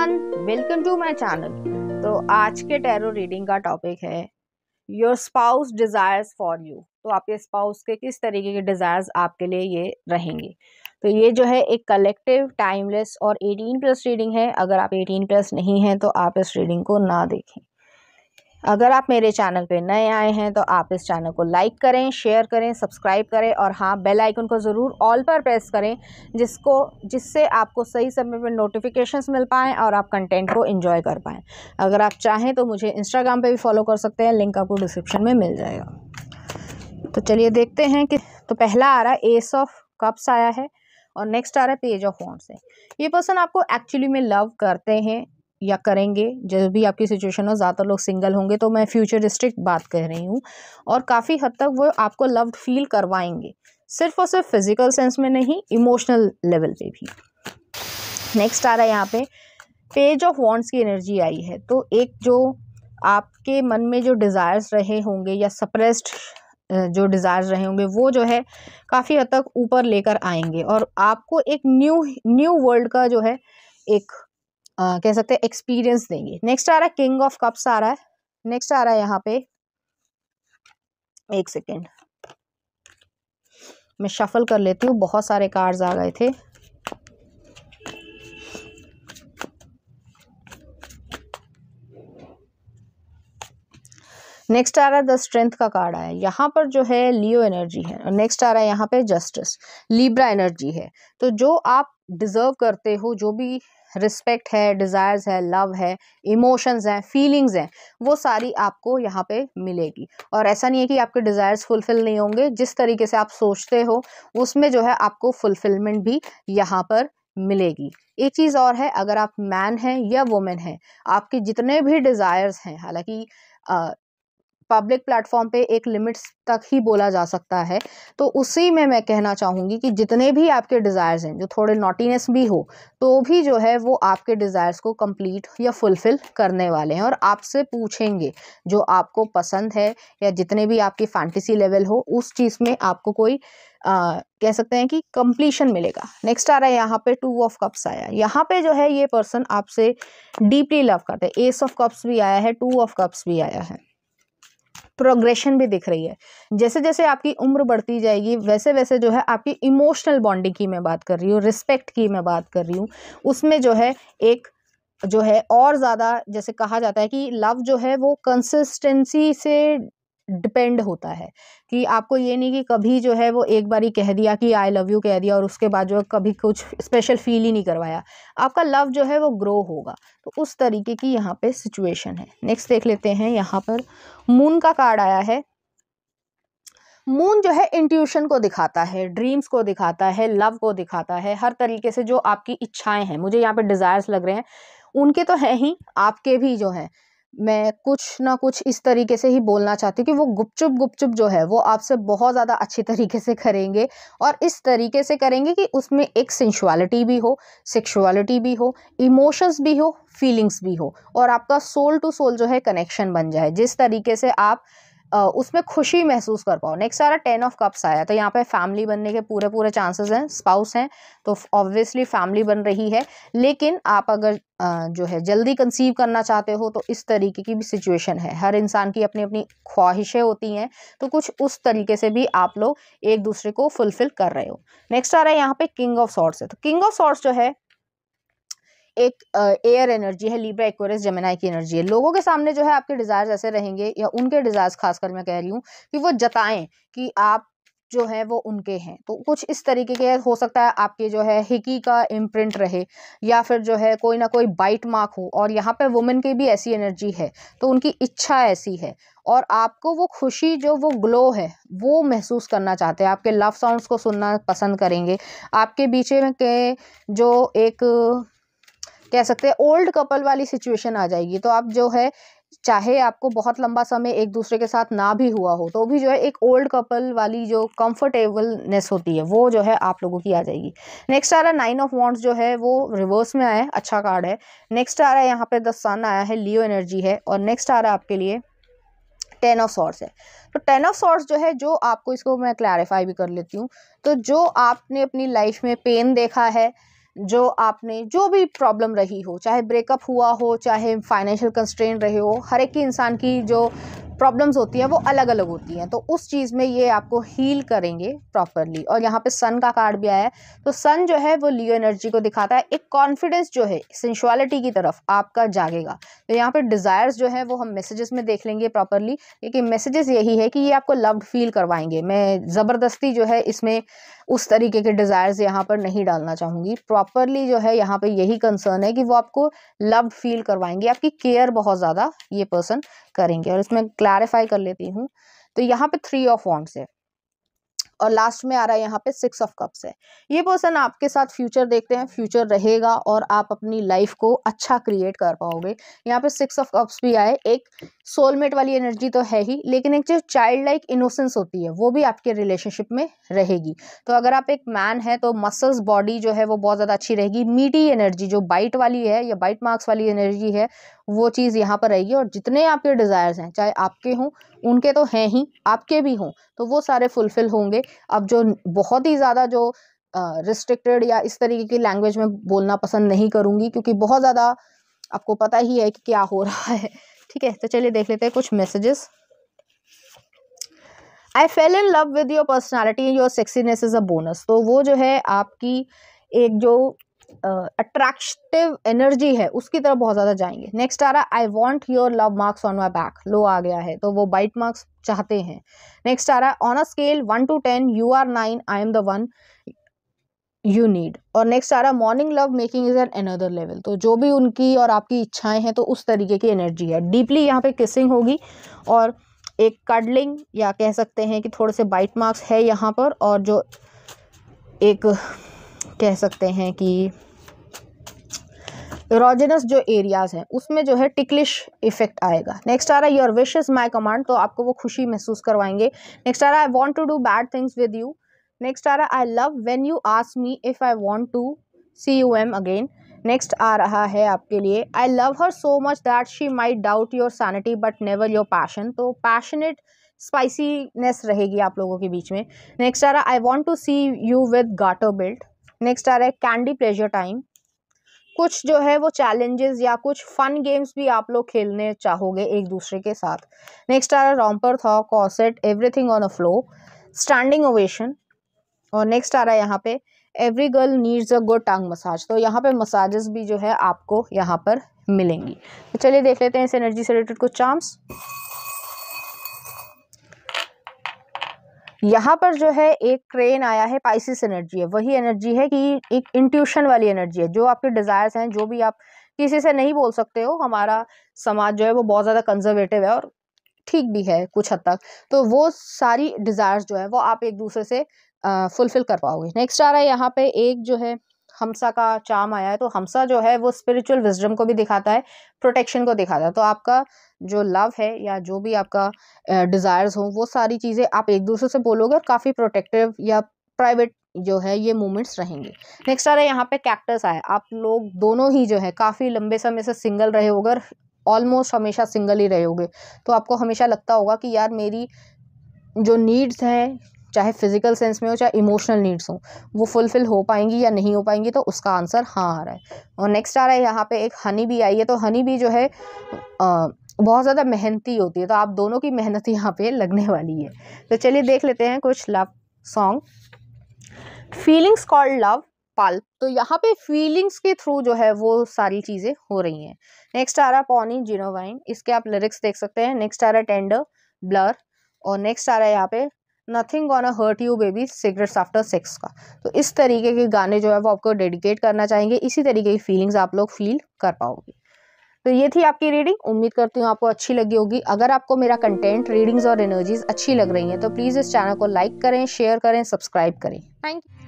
Everyone, welcome to my channel. तो आज के टैरो रीडिंग का टॉपिक है your spouse desires for you. तो आपके स्पाउस के किस तरीके के डिजायर्स आपके लिए ये रहेंगे। तो ये जो है एक कलेक्टिव टाइमलेस और 18+ रीडिंग है। अगर आप 18+ नहीं हैं तो आप इस रीडिंग को ना देखें। अगर आप मेरे चैनल पे नए आए हैं तो आप इस चैनल को लाइक करें, शेयर करें, सब्सक्राइब करें और हाँ, बेल आइकन को ज़रूर ऑल पर प्रेस करें जिससे आपको सही समय पर नोटिफिकेशंस मिल पाएँ और आप कंटेंट को एंजॉय कर पाएँ। अगर आप चाहें तो मुझे इंस्टाग्राम पे भी फॉलो कर सकते हैं, लिंक आपको डिस्क्रिप्शन में मिल जाएगा। तो चलिए देखते हैं कि तो पहला आ रहा है एस ऑफ कप्स आया है और नेक्स्ट आ रहा है पेज ऑफ वॉन्ड्स है। ये पर्सन आपको एक्चुअली में लव करते हैं या करेंगे, जो भी आपकी सिचुएशन हो। ज़्यादातर लोग सिंगल होंगे तो मैं फ्यूचरिस्टिक बात कह रही हूँ और काफ़ी हद तक वो आपको लव्ड फील करवाएंगे, सिर्फ और सिर्फ फिजिकल सेंस में नहीं, इमोशनल लेवल पे भी। नेक्स्ट आ रहा है यहाँ पे पेज ऑफ वॉन्ड्स की एनर्जी आई है। तो एक जो आपके मन में जो डिज़ायर्स रहे होंगे या सप्रेस्ड जो डिज़ायर्स रहे होंगे वो जो है काफ़ी हद तक ऊपर लेकर आएंगे और आपको एक न्यू वर्ल्ड का जो है एक कह सकते हैं एक्सपीरियंस देंगे। नेक्स्ट आ रहा है किंग ऑफ कप्स आ रहा है। नेक्स्ट आ रहा है यहाँ पे, एक सेकेंड मैं शफल कर लेती हूँ, बहुत सारे कार्ड्स आ गए थे। नेक्स्ट आ रहा है द स्ट्रेंथ का कार्ड आया। यहाँ पर जो है लियो एनर्जी है और नेक्स्ट आ रहा है यहाँ पे जस्टिस, लिब्रा एनर्जी है। तो जो आप डिजर्व करते हो, जो भी रिस्पेक्ट है, डिज़ायर्स है, लव है, इमोशंस हैं, फीलिंग्स हैं, वो सारी आपको यहाँ पे मिलेगी। और ऐसा नहीं है कि आपके डिज़ायर्स फुलफिल नहीं होंगे, जिस तरीके से आप सोचते हो उसमें जो है आपको फुलफिलमेंट भी यहाँ पर मिलेगी। एक चीज़ और है, अगर आप मैन हैं या वुमेन हैं, आपके जितने भी डिज़ायर्स हैं, हालांकि पब्लिक प्लेटफॉर्म पे एक लिमिट्स तक ही बोला जा सकता है, तो उसी में मैं कहना चाहूँगी कि जितने भी आपके डिज़ायर्स हैं, जो थोड़े नॉटीनेस भी हो तो भी जो है वो आपके डिज़ायर्स को कंप्लीट या फुलफिल करने वाले हैं और आपसे पूछेंगे जो आपको पसंद है या जितने भी आपकी फैंटेसी लेवल हो, उस चीज़ में आपको कोई कह सकते हैं कि कंप्लीशन मिलेगा। नेक्स्ट आ रहा है यहाँ पे टू ऑफ कप्स आया। यहाँ पे जो है ये पर्सन आपसे डीपली लव करते हैं। एस ऑफ कप्स भी आया है, टू ऑफ कप्स भी आया है। प्रोग्रेशन भी दिख रही है। जैसे जैसे आपकी उम्र बढ़ती जाएगी वैसे वैसे जो है आपकी इमोशनल बॉन्डिंग की मैं बात कर रही हूँ, रिस्पेक्ट की मैं बात कर रही हूँ, उसमें जो है एक जो है और ज़्यादा, जैसे कहा जाता है कि लव जो है वो कंसिस्टेंसी से डिपेंड होता है, कि आपको ये नहीं कि कभी जो है वो एक बारी कह दिया कि आई लव यू कह दिया और उसके बाद जो है कभी कुछ स्पेशल फील ही नहीं करवाया। आपका लव जो है वो ग्रो होगा। तो उस तरीके की यहाँ पे सिचुएशन है। नेक्स्ट देख लेते हैं, यहाँ पर मून का कार्ड आया है। मून जो है इंट्यूशन को दिखाता है, ड्रीम्स को दिखाता है, लव को दिखाता है, हर तरीके से जो आपकी इच्छाएं हैं, मुझे यहाँ पे डिजायर्स लग रहे हैं, उनके तो हैं ही, आपके भी जो है, मैं कुछ ना कुछ इस तरीके से ही बोलना चाहती हूँ कि वो गुपचुप जो है वो आपसे बहुत ज़्यादा अच्छी तरीके से करेंगे और इस तरीके से करेंगे कि उसमें एक सेंशुअलिटी भी हो, सेक्सुअलिटी भी हो, इमोशंस भी हो, फीलिंग्स भी हो और आपका सोल टू सोल जो है कनेक्शन बन जाए, जिस तरीके से आप उसमें खुशी महसूस कर पाओ। नेक्स्ट आ रहा 10 ऑफ कप्स आया। तो यहाँ पे फैमिली बनने के पूरे चांसेस हैं, स्पाउस हैं तो ऑब्वियसली फैमिली बन रही है। लेकिन आप अगर जो है जल्दी कंसीव करना चाहते हो तो इस तरीके की भी सिचुएशन है। हर इंसान की अपनी अपनी ख्वाहिशें होती हैं, तो कुछ उस तरीके से भी आप लोग एक दूसरे को फुलफिल कर रहे हो। नेक्स्ट आ रहा है यहाँ पे किंग ऑफ सॉर्ड्स है। तो किंग ऑफ सॉर्ड्स जो है एक एयर एनर्जी है, लिब्रा एक्वेरियस जेमिनी की एनर्जी है। लोगों के सामने जो है आपके डिजायर्स ऐसे रहेंगे, या उनके डिजायर्स खासकर मैं कह रही हूँ कि वो जताएं कि आप जो है वो उनके हैं। तो कुछ इस तरीके के हो सकता है आपके जो है हिकी का इम्प्रिंट रहे, या फिर जो है कोई ना कोई बाइट मार्क हो। और यहाँ पे वुमेन की भी ऐसी एनर्जी है, तो उनकी इच्छा ऐसी है और आपको वो खुशी, जो वो ग्लो है वो महसूस करना चाहते हैं। आपके लव सॉन्ग्स को सुनना पसंद करेंगे। आपके बीच में के जो एक कह सकते हैं ओल्ड कपल वाली सिचुएशन आ जाएगी। तो आप जो है, चाहे आपको बहुत लंबा समय एक दूसरे के साथ ना भी हुआ हो, तो भी जो है एक ओल्ड कपल वाली जो कंफर्टेबलनेस होती है वो जो है आप लोगों की आ जाएगी। नेक्स्ट आ रहा है 9 ऑफ वॉन्ड्स, जो है वो रिवर्स में आया है, अच्छा कार्ड है। नेक्स्ट आ रहा है यहाँ पे द सन आया है, लियो एनर्जी है। और नेक्स्ट आ रहा है आपके लिए 10 ऑफ सॉर्ड्स है। तो 10 ऑफ सॉर्ड्स जो है, जो आपको, इसको मैं क्लैरिफाई भी कर लेती हूँ, तो जो आपने अपनी लाइफ में पेन देखा है, जो आपने जो भी प्रॉब्लम रही हो, चाहे ब्रेकअप हुआ हो, चाहे फाइनेंशियल कंस्ट्रेंट रहे हो, हर एक की इंसान की जो प्रॉब्लम्स होती हैं वो अलग अलग होती हैं, तो उस चीज़ में ये आपको हील करेंगे प्रॉपरली। और यहाँ पे सन का कार्ड भी आया है, तो सन जो है वो लियो एनर्जी को दिखाता है, एक कॉन्फिडेंस जो है सेंसुअलिटी की तरफ आपका जागेगा। तो यहाँ पे डिज़ायर्स जो है वो हम मैसेजेस में देख लेंगे प्रॉपरली, लेकिन मैसेजेस यही है कि ये आपको लव्ड फील करवाएंगे। मैं ज़बरदस्ती जो है इसमें उस तरीके के डिज़ायर्स यहाँ पर नहीं डालना चाहूँगी। प्रॉपरली जो है यहाँ पे यही कंसर्न है कि वो आपको लव्ड फील करवाएंगे, आपकी केयर बहुत ज़्यादा ये पर्सन करेंगे। और इसमें क्लैरिफाई कर लेती हूँ, तो यहाँ पे 3 ऑफ वॉन्ड्स है और लास्ट में आ रहा है यहाँ पे 6 ऑफ कप्स है। ये पर्सन आपके साथ फ्यूचर देखते हैं, फ्यूचर रहेगा और आप अपनी लाइफ को अच्छा क्रिएट कर पाओगे। यहाँ पे 6 ऑफ कप्स भी आए, एक सोलमेट वाली एनर्जी तो है ही, लेकिन एक जो चाइल्ड लाइक इनोसेंस होती है वो भी आपके रिलेशनशिप में रहेगी। तो अगर आप एक मैन है तो मसल्स बॉडी जो है वो बहुत ज़्यादा अच्छी रहेगी। मीटी एनर्जी जो बाइट वाली है या बाइट मार्क्स वाली एनर्जी है वो चीज़ यहाँ पर रहेगी। और जितने आपके डिज़ायर्स हैं, चाहे आपके हों, उनके तो हैं ही, आपके भी हों, तो वो सारे फुलफिल होंगे। अब जो बहुत ही ज़्यादा जो रिस्ट्रिक्टेड या इस तरीके की लैंग्वेज में बोलना पसंद नहीं करूँगी, क्योंकि बहुत ज़्यादा आपको पता ही है कि क्या हो रहा है। ठीक है, तो चलिए देख लेते हैं कुछ messages. I fail in love with your personality, your sexiness is a bonus. तो वो जो है आपकी एक जो अट्रैक्टिव एनर्जी है उसकी तरफ बहुत ज़्यादा जाएंगे। नेक्स्ट आ रहा है I want your love marks on my back, लो आ गया है, तो वो बाइट मार्क्स चाहते हैं। नेक्स्ट आ रहा है on a scale 1 to 10 you are 9, I am the one you need. और नेक्स्ट आ रहा है morning love making is an another level. तो जो भी उनकी और आपकी इच्छाएं हैं तो उस तरीके की एनर्जी है। डीपली यहाँ पे किसिंग होगी और एक कडलिंग या कह सकते हैं कि थोड़े से बाइट मार्क्स है यहाँ पर, और जो एक कह सकते हैं कि इरोजेनस जो एरियाज हैं उसमें जो है टिकलिश इफेक्ट आएगा। नेक्स्ट आ रहा है your wish is my command, तो आपको वो खुशी महसूस करवाएंगे। नेक्स्ट आ रहा है I want to do bad things with you. Next आ रहा है I love when you ask me if I want to see you um again. Next आ रहा है आपके लिए I love her so much that she might doubt your sanity but never your passion. तो passionate spiciness रहेगी आप लोगों के बीच में। नेक्स्ट आ रहा है I want to see you with garter belt. Next आ रहा है कैंडी प्लेजर टाइम, कुछ जो है वो चैलेंजेस या कुछ फन गेम्स भी आप लोग खेलने चाहोगे एक दूसरे के साथ। नेक्स्ट आ रहा है रॉम्पर था कॉसेट everything on a flow, standing ovation. और नेक्स्ट आ रहा है यहाँ पे every girl needs a good tongue massage. तो यहाँ पे मसाजेस भी जो है आपको यहाँ पर मिलेंगी। तो चलिए देख लेते हैं इस एनर्जी से रिलेटेड कुछ चार्म्स। यहाँ पर जो है एक क्रेन आया है, पाइसिस एनर्जी है, वही एनर्जी है कि एक इंट्यूशन वाली एनर्जी है। जो आपके डिजायर्स हैं, जो भी आप किसी से नहीं बोल सकते हो, हमारा समाज जो है वो बहुत ज़्यादा कंजर्वेटिव है और ठीक भी है कुछ हद तक, तो वो सारी डिजायर्स जो है वो आप एक दूसरे से फुलफिल कर पाओगे। नेक्स्ट आ रहा है यहाँ पे एक जो है हमसा का चार्म आया है, तो हमसा जो है वो स्पिरिचुअल विजडम को भी दिखाता है, प्रोटेक्शन को दिखाता है। तो आपका जो लव है या जो भी आपका डिज़ायर्स हो वो सारी चीज़ें आप एक दूसरे से बोलोगे और काफ़ी प्रोटेक्टिव या प्राइवेट जो है ये मूवमेंट्स रहेंगे। नेक्स्ट आ रहा है यहाँ पे कैक्टस आया, आप लोग दोनों ही जो है काफ़ी लंबे समय से सिंगल रहे होगे और ऑलमोस्ट हमेशा सिंगल ही रहे होगे, तो आपको हमेशा लगता होगा कि यार मेरी जो नीड्स हैं, चाहे फिजिकल सेंस में हो चाहे इमोशनल नीड्स हो, वो फुलफिल हो पाएंगी या नहीं हो पाएंगी, तो उसका आंसर हाँ आ रहा है। और नेक्स्ट आ रहा है यहाँ पे एक हनी बी आई है, तो हनी बी जो है बहुत ज़्यादा मेहनती होती है, तो आप दोनों की मेहनत यहाँ पे लगने वाली है। तो चलिए देख लेते हैं कुछ love song. Feelings called love pulp, तो यहाँ पे फीलिंग्स के थ्रू जो है वो सारी चीज़ें हो रही हैं। नेक्स्ट आ रहा है पॉनी जिनोवाइन, इसके आप लिरिक्स देख सकते हैं। नेक्स्ट आ रहा है टेंडर ब्लर, और नेक्स्ट आ रहा है यहाँ पे nothing gonna hurt you baby cigarettes after sex का। तो इस तरीके के गाने जो है वो आपको डेडिकेट करना चाहेंगे, इसी तरीके की फीलिंग्स आप लोग फील कर पाओगे। तो ये थी आपकी रीडिंग, उम्मीद करती हूँ आपको अच्छी लगी होगी। अगर आपको मेरा कंटेंट, रीडिंग्स और एनर्जीज अच्छी लग रही हैं तो प्लीज़ इस चैनल को लाइक करें, शेयर करें, सब्सक्राइब करें। Thank you.